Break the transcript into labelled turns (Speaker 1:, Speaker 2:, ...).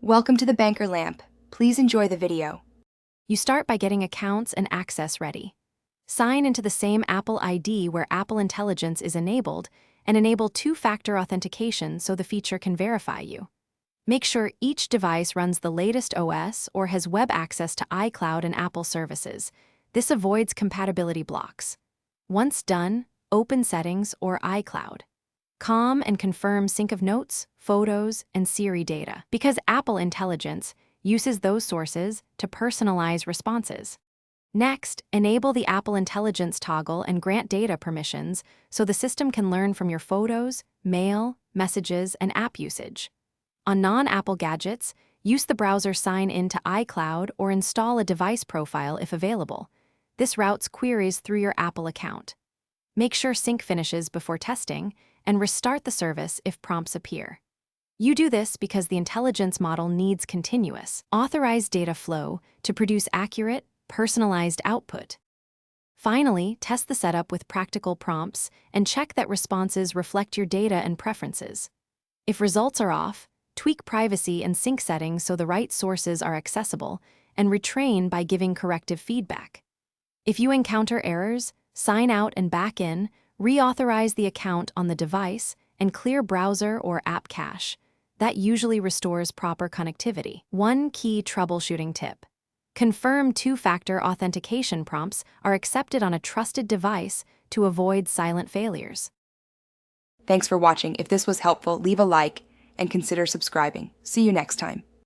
Speaker 1: Welcome to the Banker Lamp. Please enjoy the video.
Speaker 2: You start by getting accounts and access ready. Sign into the same Apple ID where Apple Intelligence is enabled and enable two-factor authentication so the feature can verify you. Make sure each device runs the latest OS or has web access to iCloud and Apple services. This avoids compatibility blocks. Once done, open Settings or iCloud. Calm and confirm sync of notes, photos, and Siri data, because Apple Intelligence uses those sources to personalize responses. Next, enable the Apple Intelligence toggle and grant data permissions so the system can learn from your photos, mail, messages, and app usage. On non-Apple gadgets, use the browser sign in to iCloud or install a device profile if available. This routes queries through your Apple account. Make sure sync finishes before testing and restart the service if prompts appear. You do this because the intelligence model needs continuous, authorized data flow to produce accurate, personalized output. Finally, test the setup with practical prompts and check that responses reflect your data and preferences. If results are off, tweak privacy and sync settings so the right sources are accessible, and retrain by giving corrective feedback. If you encounter errors, sign out and back in, reauthorize the account on the device, and clear browser or app cache. That usually restores proper connectivity. One key troubleshooting tip: confirm two-factor authentication prompts are accepted on a trusted device to avoid silent failures.
Speaker 1: Thanks for watching. If this was helpful, leave a like and consider subscribing. See you next time.